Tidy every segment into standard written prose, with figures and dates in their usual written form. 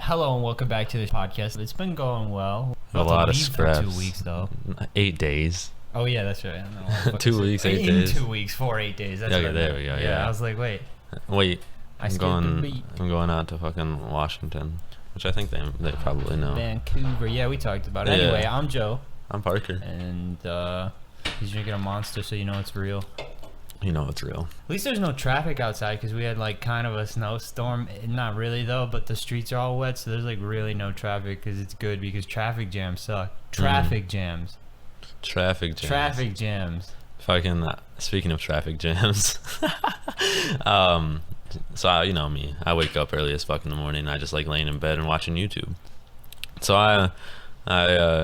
Hello and welcome back to the podcast. It's been going well. A lot of scraps. 2 weeks though. 8 days. Oh yeah, that's right. I don't know 2 weeks, 8 days. 2 weeks, 8 days. That's Okay, right. there we go. Yeah. I was like, wait. I'm going out to fucking Washington, which I think they probably know. Vancouver. Yeah, we talked about it. Yeah. Anyway, I'm Joe. I'm Parker. And he's drinking a Monster, so you know it's real. You know it's real. At least there's no traffic outside because we had like kind of a snowstorm. Not really though, but the streets are all wet, so there's like really no traffic because it's good because traffic jams suck. Traffic jams. Fucking speaking of traffic jams. So you know me. I wake up early as fuck in the morning. I just like laying in bed and watching YouTube. So I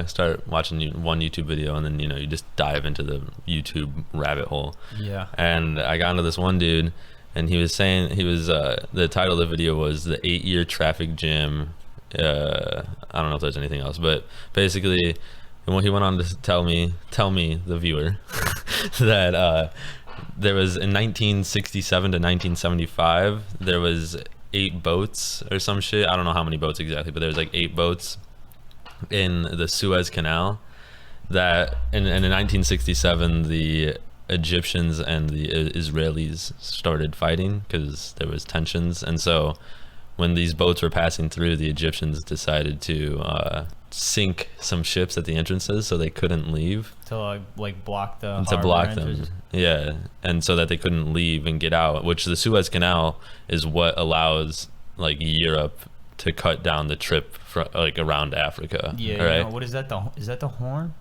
start watching one YouTube video, and then you just dive into the YouTube rabbit hole. Yeah. And I got into this one dude, and he was saying the title of the video was the 8-year traffic jam. I don't know if there's anything else, but basically, he went on to tell me the viewer that there was in 1967 to 1975 there was 8 boats or some shit. I don't know how many boats exactly, but there was like 8 boats in the Suez Canal that in 1967 the Egyptians and the Israelis started fighting because there was tensions, and so when these boats were passing through, the Egyptians decided to sink some ships at the entrances so they couldn't leave, to like block the to block them. Yeah, and so that they couldn't leave and get out, which the Suez Canal is what allows like Europe to cut down the trip like around Africa. Yeah, right? What is that? Is that the Horn?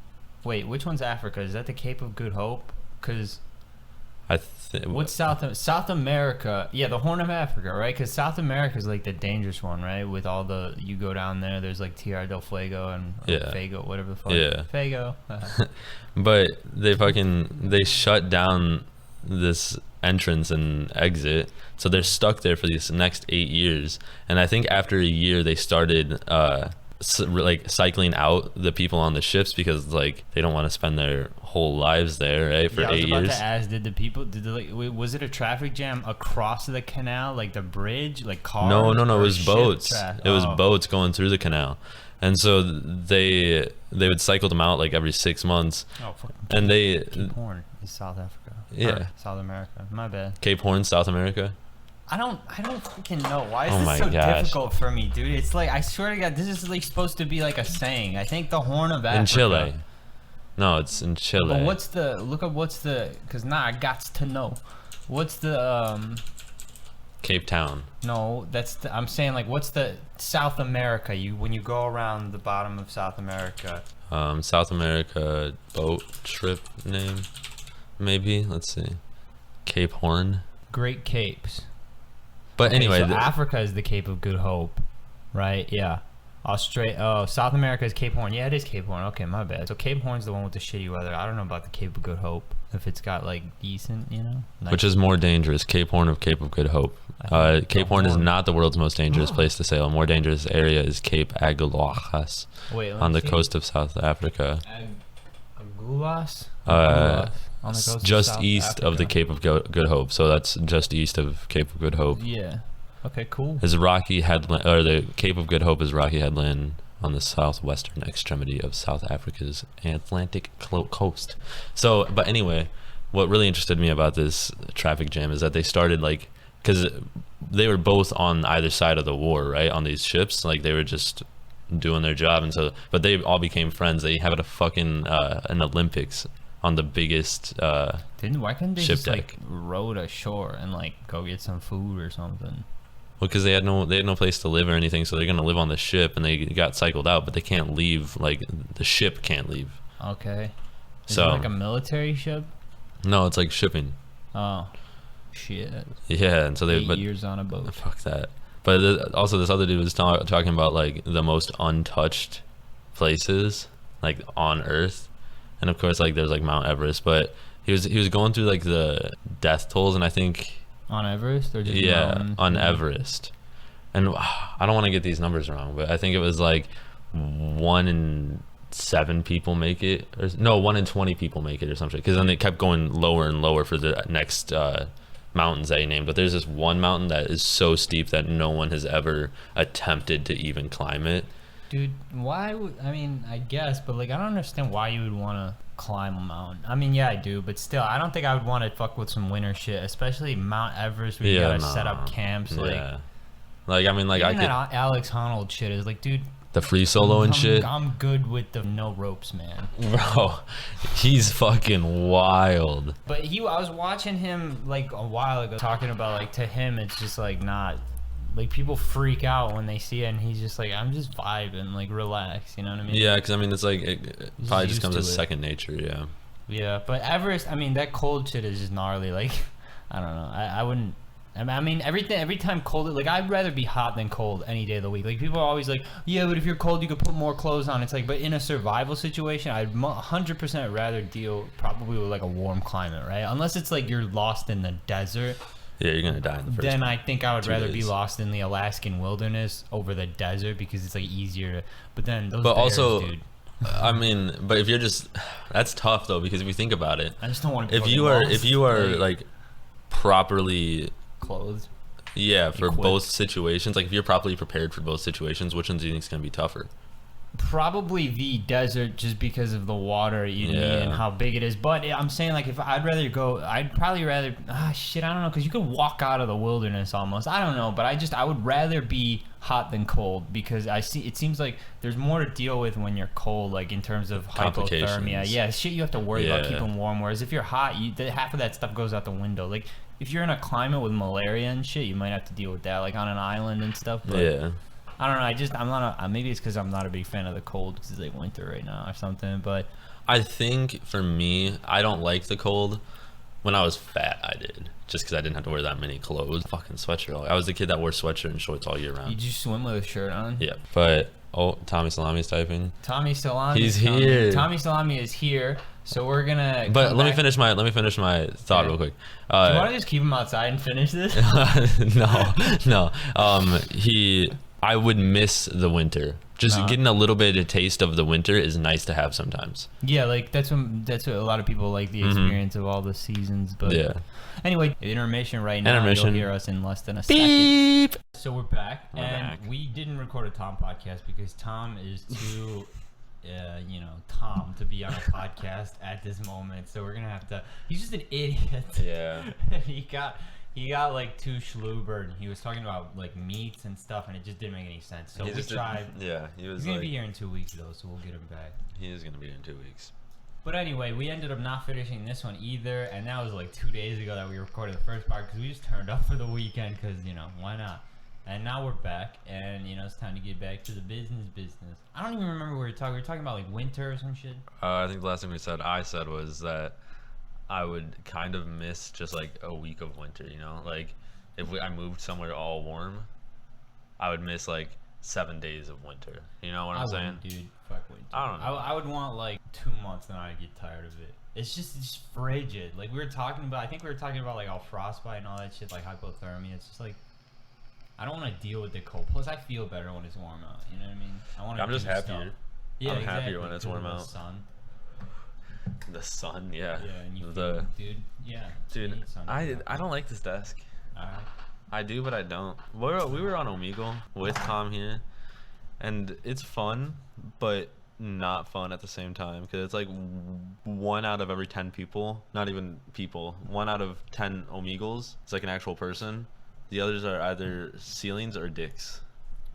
Wait, which one's Africa? Is that the Cape of Good Hope? Because what's South America? Yeah, the Horn of Africa, right? Because South America is like the dangerous one, right? With all you go down there, there's like Tierra del Fuego and Fago, whatever the fuck. Yeah. Fago. But they shut down this entrance and exit, so they're stuck there for these next 8 years. And I think after a year they started like cycling out the people on the ships because like they don't want to spend their whole lives there, right? For 8 years. I was about to ask, was it a traffic jam across the canal, like the bridge, like cars? No, it was boats. It was boats going through the canal, and so they would cycle them out like every 6 months. Oh, fucking and Cape Horn is South Africa. Yeah, South America. My bad. Cape Horn, South America. I don't fucking know. Why is this so difficult for me, dude? It's like, I swear to God, this is like supposed to be like a saying. I think the Horn of Africa. In Chile. No, it's in Chile. But because I got to know. What's the, Cape Town. No, I'm saying like, what's the South America? When you go around the bottom of South America. South America boat trip name, maybe. Let's see. Cape Horn. Great Capes. But anyway, so Africa is the Cape of Good Hope, right? Yeah. South America is Cape Horn. Yeah, it is Cape Horn. Okay, my bad. So Cape Horn's the one with the shitty weather. I don't know about the Cape of Good Hope. If it's got like decent, nice. Which is more dangerous, Cape Horn or Cape of Good Hope? Cape Horn is not the world's most dangerous place to sail. A more dangerous area is Cape Agulhas on the coast of South Africa. Agulhas? On the coast just east of the Cape of Good Hope, so that's just east of Cape of Good Hope. Yeah. Okay, cool. Is Rocky Headland, or the Cape of Good Hope is Rocky Headland on the southwestern extremity of South Africa's Atlantic coast. So, but anyway, what really interested me about this traffic jam is that they started like, because they were both on either side of the war, right? On these ships, like they were just doing their job, and so, but they all became friends. They had a fucking an Olympics on the biggest why couldn't they just deck. Like row to shore and like go get some food or something? Well, because they had no place to live or anything, so they're gonna live on the ship, and they got cycled out, but they can't leave. Like the ship can't leave. Okay. Is so it like a military ship? No, it's like shipping. Oh, shit. Yeah, and so 8 years on a boat. Fuck that. But also, this other dude was talking about like the most untouched places like on Earth. And of course, like there's like Mount Everest, but he was going through like the death tolls, and I think on Everest or just on Everest, and I don't want to get these numbers wrong, but I think it was like 1 in 7 people make it, or no, 1 in 20 people make it or something. Because then it kept going lower and lower for the next mountains that he named, but there's this one mountain that is so steep that no one has ever attempted to even climb it. Dude, why would, I mean, I guess, but like, I don't understand why you would want to climb a mountain. I mean, yeah, I do, but still, I don't think I would want to fuck with some winter shit, especially Mount Everest where you gotta set up camps. Like, I mean, like, I could. That Alex Honnold shit is like, dude. The free solo and shit. I'm good with the no ropes, man. Bro, he's fucking wild. But I was watching him like a while ago talking about like to him it's just like not like people freak out when they see it and he's just like I'm just vibing, like relax, you know what I mean? Yeah, because I mean it's like it probably just comes as second nature, yeah. Yeah, but Everest, I mean that cold shit is just gnarly. Like I don't know, I wouldn't. I mean, every time cold, like, I'd rather be hot than cold any day of the week. Like, people are always like, yeah, but if you're cold, you could put more clothes on. It's like, but in a survival situation, I'd 100% rather deal probably with, like, a warm climate, right? Unless it's, like, you're lost in the desert. Yeah, you're going to die in the first Then I think I would rather be lost in the Alaskan wilderness over the desert because it's, like, easier to, but then those bears, also, dude. I mean, but if you're just, that's tough, though, because if you think about it. I just don't want to be if you are, like properly clothed. Yeah, for equipped. Both situations. Like if you're properly prepared for both situations, which ones do you think is gonna be tougher? Probably the desert, just because of the water you need and how big it is. But I'm saying like if I'd probably rather I don't know, because you could walk out of the wilderness almost. I don't know, but I would rather be hot than cold because it seems like there's more to deal with when you're cold, like in terms of hypothermia. Yeah, shit you have to worry about keeping warm. Whereas if you're hot, half of that stuff goes out the window. Like if you're in a climate with malaria and shit, you might have to deal with that, like on an island and stuff. But I don't know. I'm not. Maybe it's because I'm not a big fan of the cold because it's like winter right now or something. But I think for me, I don't like the cold. When I was fat, I did, just because I didn't have to wear that many clothes. Fucking sweatshirt. I was the kid that wore sweatshirt and shorts all year round. You just swim with a shirt on? Yeah, but Tommy Salami's typing. Tommy Salami. He's here. Tommy Salami is here. So we're gonna. But let me finish my thought real quick. Do you want to just keep him outside and finish this? No. I would miss the winter. Just getting a little bit of taste of the winter is nice to have sometimes. Yeah, like that's what a lot to like the experience of all the seasons. But anyway, intermission right now. You'll hear us in less than a second. So we're back, we didn't record a Tom podcast because Tom is too. Tom to be on a podcast at this moment, so we're gonna have to. He's just an idiot. Yeah. He got like too schlubered. He was talking about like meats and stuff, and it just didn't make any sense. So we tried. Yeah, he's gonna be here in 2 weeks though, so we'll get him back. He is gonna be here in 2 weeks. But anyway, we ended up not finishing this one either, and that was like 2 days ago that we recorded the first part because we just turned up for the weekend because why not? And now we're back, and it's time to get back to the business. I don't even remember what we were talking. We were talking about like winter or some shit. I think the last thing I said was that I would kind of miss just like a week of winter. Like if I moved somewhere all warm, I would miss like 7 days of winter. You know what I'm saying? Dude, fuck winter. I don't know. I would want like 2 months, and I'd get tired of it. It's just frigid. Like we were talking about. I think we were talking about like all frostbite and all that shit, like hypothermia. It's just like. I don't want to deal with the cold. Plus, I feel better when it's warm out. You know what I mean? I'm just happier. Stuff. Yeah, I'm happier when it's warm out. The sun. The sun, yeah. Yeah, and you feel, dude. Yeah. Dude, I don't like this desk. I do, but I don't. We were on Omegle with Tom here, and it's fun, but not fun at the same time because it's like 1 out of every 10 people, not even people, 1 out of 10 Omegles. It's like an actual person. The others are either ceilings or dicks.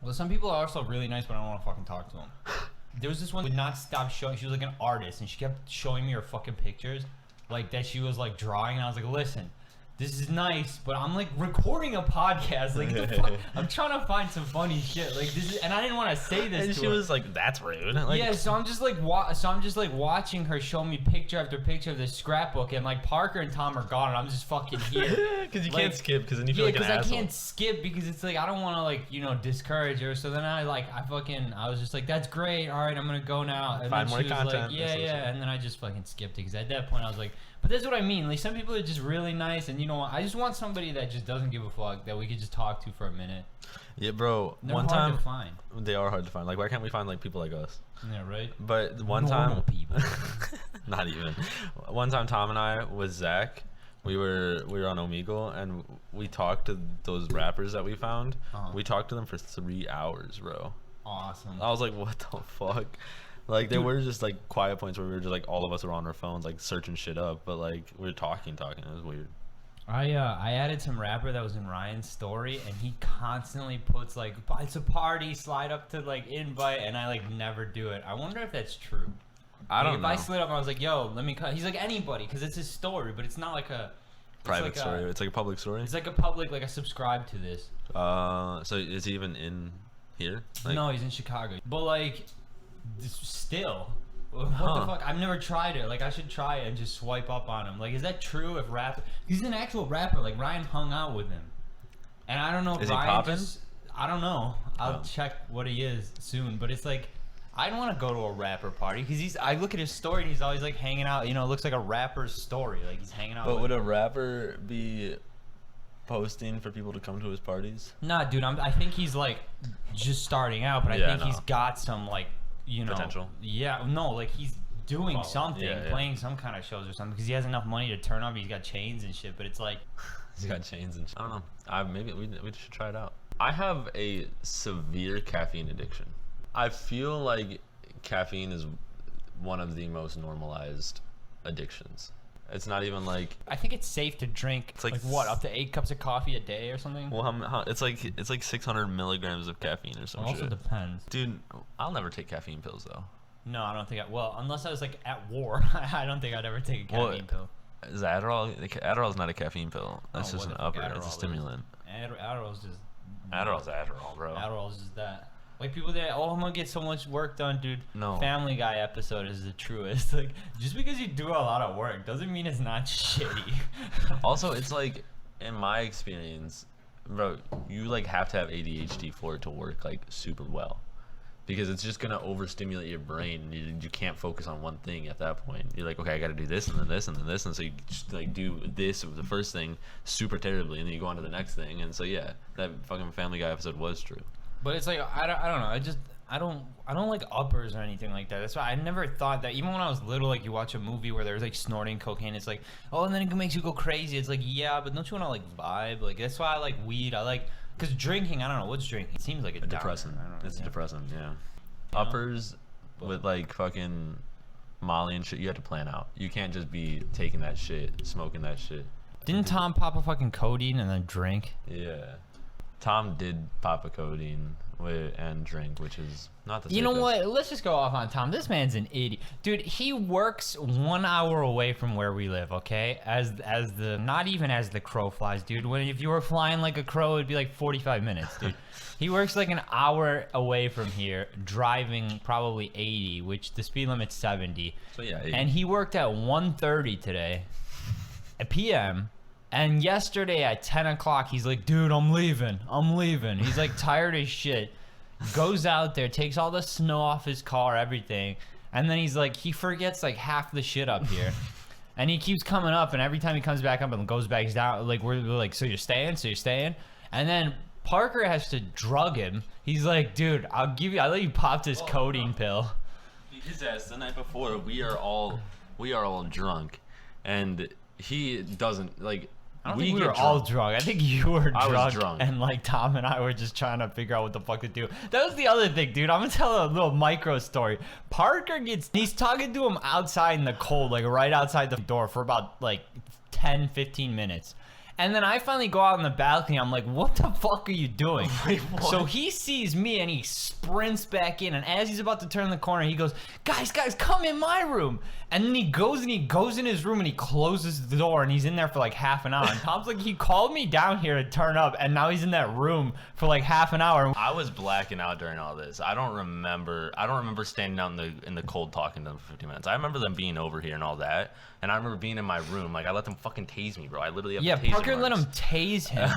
Well, some people are also really nice, but I don't want to fucking talk to them. There was this one who would not stop showing. She was like an artist, and she kept showing me her fucking pictures, like that she was like drawing. And I was like, listen, this is nice, but I'm like recording a podcast. Like, the fuck? I'm trying to find some funny shit. Like this is, and I didn't want to say this. And to she her. was like, "That's rude." Like, yeah, so I'm just like, watching her show me picture after picture of this scrapbook, and like Parker and Tom are gone, and I'm just fucking here. Because you can't skip, because then you feel like an asshole. Yeah, because I can't skip because it's like I don't want to like discourage her. So then I was just like, "That's great. All right, I'm gonna go now." And find more content. Like, yeah, and then I just fucking skipped it because at that point I was like. But that's what I mean. Like some people are just really nice, and I just want somebody that just doesn't give a fuck that we could just talk to for a minute. Yeah, bro. They're hard to find. They are hard to find. Like, why can't we find like people like us? Yeah, right. But one Normal time, people. not even. One time, Tom and I with Zach We were on Omegle, and we talked to those rappers that we found. We talked to them for 3 hours, bro. Awesome. I was like, what the fuck? Like, there were just like quiet points where we were just like, all of us were on our phones, like searching shit up, but like we were talking. It was weird. I added some rapper that was in Ryan's story, and he constantly puts like, it's a party, slide up to like invite, and I like never do it. I wonder if that's true. I don't know. If I slid up and I was like, yo, let me cut. He's like, anybody, because it's his story, but it's not like a private story. It's like a public story. It's like a public, like a subscribe to this. So is he even in here? Like, no, he's in Chicago. But like, still, what the fuck? I've never tried it. Like, I should try it and just swipe up on him. Like, is that true? If he's an actual rapper. Like, Ryan hung out with him, and I don't know if is Ryan he poppin'? I don't know. I'll check what he is soon. But it's like, I don't want to go to a rapper party because I look at his story and he's always like hanging out. You know, it looks like a rapper's story. Like he's hanging out. But would a rapper be posting for people to come to his parties? Nah, dude. I think he's like just starting out, but I think he's got some like, you know, potential. Yeah, no, like he's doing something, playing some kind of shows or something because he has enough money to turn up. He's got chains and shit, but it's like he's got chains and shit. I don't know. Maybe we should try it out. I have a severe caffeine addiction. I feel like caffeine is one of the most normalized addictions. It's not even like, I think it's safe to drink. It's like what, up to 8 cups of coffee a day or something? Well, it's like 600 milligrams of caffeine or something. Also depends. Dude, I'll never take caffeine pills though. No, I don't think unless I was like at war, I don't think I'd ever take a caffeine pill. Is Adderall's not a caffeine pill. That's just an upper. It's a stimulant. Adderall's just Adderall, bro. Adderall's just that. Like people that, I'm gonna get so much work done, dude. No. Family Guy episode is the truest. Like, just because you do a lot of work doesn't mean it's not shitty. Also, it's like, in my experience, bro, you like have to have ADHD for it to work like super well, because it's just gonna overstimulate your brain. You can't focus on one thing at that point. You're like, okay, I gotta do this and then this and then this, and so you just like do this with the first thing super terribly, and then you go on to the next thing, and so yeah, that fucking Family Guy episode was true. But it's like, I don't know. I don't like uppers or anything like that. That's why I never thought that. Even when I was little, like you watch a movie where there's like snorting cocaine, it's like, oh, and then it makes you go crazy. It's like, yeah, but don't you want to like vibe? Like that's why I like weed. I like, because drinking, I don't know what's drinking. It seems like a depressant. It's depressant, yeah. Uppers with like fucking Molly and shit, you have to plan out. You can't just be taking that shit, smoking that shit. Didn't Tom pop a fucking codeine and then drink? Yeah. Tom did pop a codeine and drink, which is not the same. You know what? Let's just go off on Tom. This man's an idiot. Dude, he works 1 hour away from where we live, okay? Not even as the crow flies, dude. If you were flying like a crow, it'd be like 45 minutes, dude. He works like an hour away from here, driving probably 80, which the speed limit's 70. So yeah, 80. And he worked at 1:30 today, at PM. And yesterday at 10 o'clock, he's like, dude, I'm leaving. He's like tired as shit. Goes out there, takes all the snow off his car, everything. And then he's like, he forgets like half the shit up here. And he keeps coming up, and every time he comes back up and goes back down, like, we're like, so you're staying? And then Parker has to drug him. He's like, dude, I'll let you pop this codeine pill. His ass, the night before, we are all drunk. And he doesn't, like, I don't think we were all drunk. I think you were drunk. I was drunk. And like Tom and I were just trying to figure out what the fuck to do. That was the other thing, dude. I'm gonna tell a little micro story. Parker he's talking to him outside in the cold, like right outside the door for about like 10-15 minutes. And then I finally go out on the balcony. I'm like, what the fuck are you doing? Wait, what? So he sees me and he sprints back in. And as he's about to turn the corner, he goes, guys, come in my room. And then he goes in his room and he closes the door and he's in there for like half an hour. And Tom's like, he called me down here to turn up. And now he's in that room for like half an hour. I was blacking out during all this. I don't remember standing out in the cold talking to them for 50 minutes. I remember them being over here and all that. And I remember being in my room. Like, I let them fucking tase me, bro. I literally have a taser. Parker let him tase him.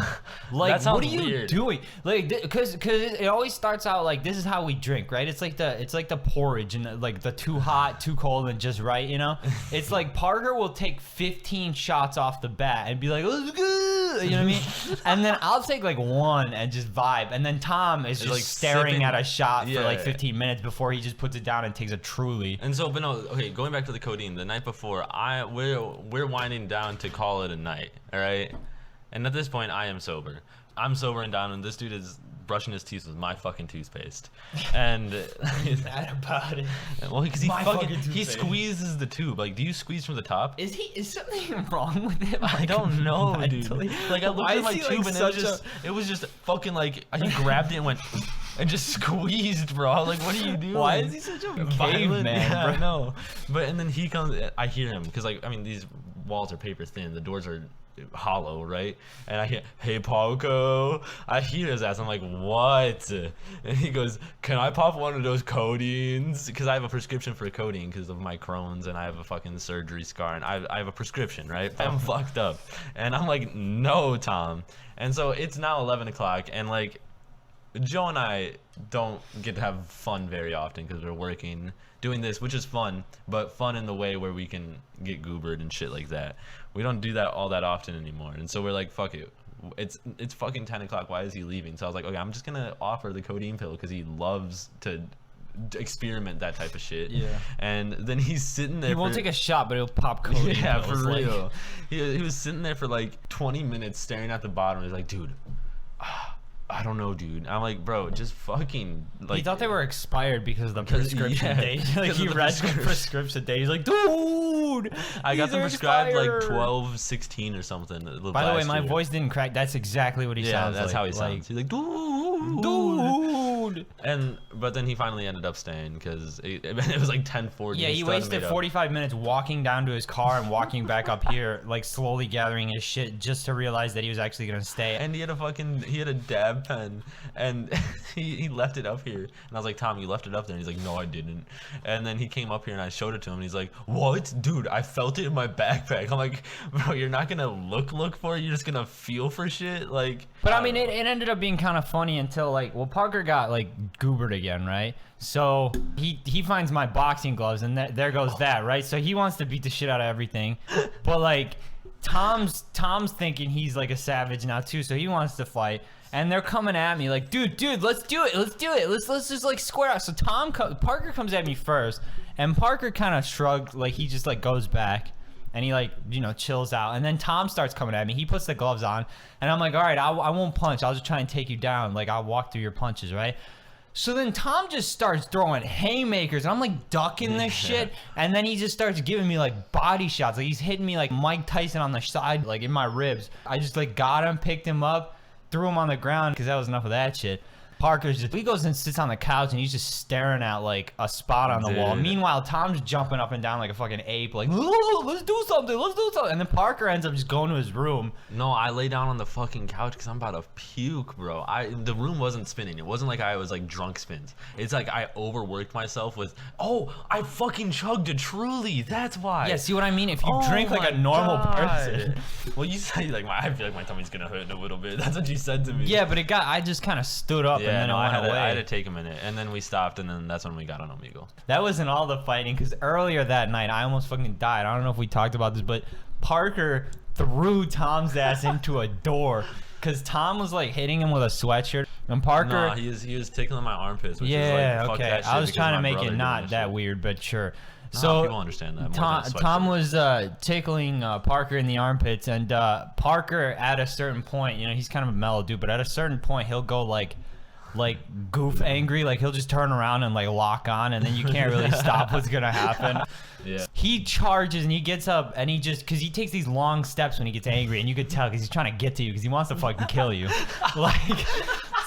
Like, what are you doing? Like, because it always starts out like, this is how we drink, right? It's like the porridge and like the too hot, too cold, and just right, you know? It's like Parker will take 15 shots off the bat and be like, let's go, you know what I mean? And then I'll take like one and just vibe. And then Tom is just like staring at a shot for like 15 minutes before he just puts it down and takes a Truly. And so, but no, okay, going back to the codeine, the night before, we're winding down to call it a night, all right? And at this point, I am sober. I'm sobering down, and this dude is brushing his teeth with my fucking toothpaste. And he's mad about it. Well, because he squeezes the tube. Like, do you squeeze from the top? Is something wrong with him? I don't know, dude. Like, I looked at my tube, and it was just fucking like he grabbed it and went and just squeezed, bro. Like, what are you doing? Why is he such a caveman, bro? No. But and then he comes. I hear him because, like, I mean, these walls are paper thin. The doors are hollow, right? And I hear, hey Paco. I hear his ass. I'm like, what? And he goes, can I pop one of those codeines? Because I have a prescription for codeine because of my Crohn's, and I have a fucking surgery scar, and I have a prescription, right? I'm fucked up. And I'm like, no, Tom. And so it's now 11 o'clock, and like, Joe and I don't get to have fun very often because we're working, doing this, which is fun, but fun in the way where we can get goobered and shit like that. We don't do that all that often anymore, and so we're like, fuck it. It's fucking 10 o'clock. Why is he leaving? So I was like, okay, I'm just gonna offer the codeine pill because he loves to experiment that type of shit. Yeah. And then he's sitting there. He won't take a shot, but he'll pop codeine. Yeah, for real. He was sitting there for like 20 minutes staring at the bottom. He's like, dude. I don't know, dude. I'm like, bro, just fucking like. He thought they were expired because of the prescription date. Like he read the prescription date. He's like, dude, I got them prescribed like 12/16 or something. By the way, my voice didn't crack. That's exactly what he sounds like. Yeah, that's how he sounds. He's like, dude. But then he finally ended up staying because it was like 10:40. Yeah, he wasted 45 minutes walking down to his car and walking back up here, like slowly gathering his shit just to realize that he was actually gonna stay. And he had a dab pen, and he left it up here, and I was like, Tom, you left it up there? And he's like, no, I didn't. And then he came up here and I showed it to him, and he's like, what, dude? I felt it in my backpack. I'm like, bro, you're not gonna look for it, you're just gonna feel for shit, like. But I mean, it ended up being kind of funny until like, well, Parker got like goobered again, right? So he finds my boxing gloves, and there goes that, right? So he wants to beat the shit out of everything, but like Tom's thinking he's like a savage now too, so he wants to fight. And they're coming at me like, dude, let's do it. Let's just like square out. So Parker comes at me first, and Parker kind of shrugged, like he just like goes back, and he like, you know, chills out. And then Tom starts coming at me. He puts the gloves on, and I'm like, all right, I won't punch. I'll just try and take you down. Like I'll walk through your punches, right? So then Tom just starts throwing haymakers, and I'm like ducking this shit, and then he just starts giving me like body shots. Like he's hitting me like Mike Tyson on the side, like in my ribs. I just like got him, picked him up, threw him on the ground because that was enough of that shit. He goes and sits on the couch, and he's just staring at like a spot on the wall. Meanwhile, Tom's jumping up and down like a fucking ape, like, let's do something. And then Parker ends up just going to his room. No, I lay down on the fucking couch because I'm about to puke, bro. The room wasn't spinning. It wasn't like I was like drunk spins. It's like I overworked myself with, I fucking chugged a Truly. That's why. Yeah, see what I mean? If you drink like a normal person. Well, you said like, I feel like my tummy's gonna hurt in a little bit. That's what you said to me. Yeah, but I just kind of stood up. Yeah, and then I had to take a minute, and then we stopped, and then that's when we got on Omegle. That wasn't all the fighting, because earlier that night, I almost fucking died. I don't know if we talked about this, but Parker threw Tom's ass into a door, because Tom was like hitting him with a sweatshirt, and Parker... No, he was tickling my armpits, which is like, fuck that shit. I was trying to make it not that weird, but sure. So people understand that. Tom was tickling Parker in the armpits, and Parker at a certain point, you know, he's kind of a mellow dude, but at a certain point he'll go like goof angry, like he'll just turn around and like lock on, and then you can't really stop what's gonna happen. Yeah. He charges and he gets up, and because he takes these long steps when he gets angry, and you could tell because he's trying to get to you because he wants to fucking kill you. Like,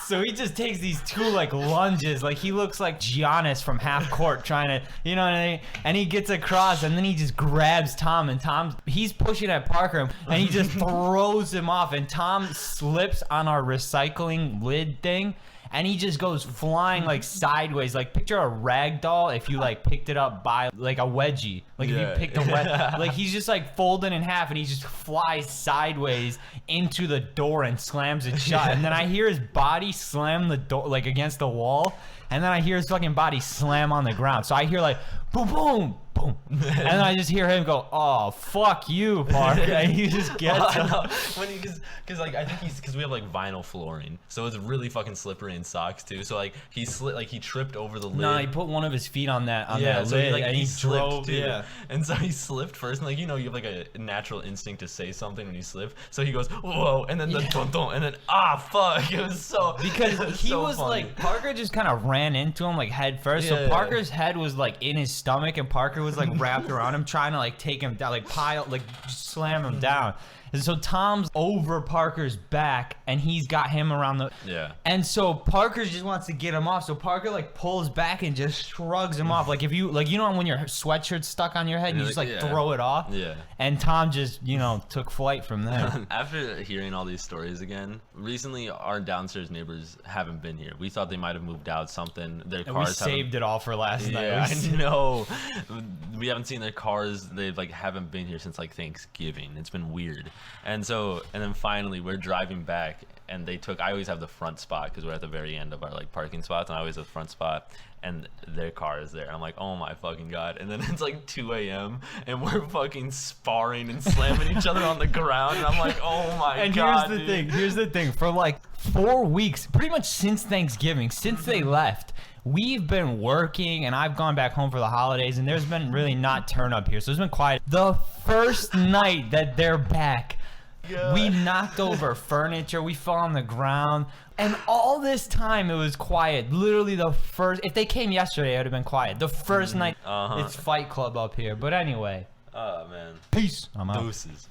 so he just takes these two like lunges, like he looks like Giannis from half court trying to, you know what I mean? And he gets across, and then he just grabs Tom, and he's pushing at Parker, and he just throws him off, and Tom slips on our recycling lid thing, and he just goes flying like sideways. Like picture a rag doll if you like picked it up by like a wedgie. Like if you picked a wedgie, like he's just like folded in half and he just flies sideways into the door and slams it shut. And then I hear his body slam the door like against the wall, and then I hear his fucking body slam on the ground. So I hear like boom, boom, boom, and then I just hear him go, "Oh, fuck you, Parker!" And he just gets up. Because like I think because we have like vinyl flooring, so it's really fucking slippery in socks too. So like he tripped over the lid. No, he put one of his feet on that lid, and he drove. Too. Yeah, and so he slipped first, and like you have like a natural instinct to say something when you slip. So he goes, "Whoa," and then the dun dun, and then fuck. It was so because he was funny. like Parker just kind of ran into him like head first. So Parker's head was like in his stomach, and Parker was like wrapped around him, trying to like take him down, like just slam him down. And so Tom's over Parker's back, and he's got him around the And so Parker just wants to get him off. So Parker like pulls back and just shrugs him off. Like if you like when your sweatshirt's stuck on your head, and you just like throw it off. Yeah. And Tom just took flight from there. After hearing all these stories again, recently our downstairs neighbors haven't been here. We thought they might have moved out. Something their cars. We saved it all for last night. Yeah, I know. We haven't seen their cars. They like haven't been here since like Thanksgiving. It's been weird. And then finally we're driving back, and I always have the front spot because we're at the very end of our like parking spots, and I always have the front spot, and their car is there. I'm like, oh my fucking god. And then it's like 2 a.m. and we're fucking sparring and slamming each other on the ground, and I'm like, oh my god. And here's the thing, for like 4 weeks, pretty much since Thanksgiving, since they left, we've been working, and I've gone back home for the holidays, and there's been really not turn up here, so it's been quiet. The first night that they're back, we knocked over furniture, we fell on the ground, and all this time it was quiet. Literally the first, if they came yesterday, it would have been quiet. The first night, it's Fight Club up here. But anyway. Oh man. Peace. I'm out. Deuces.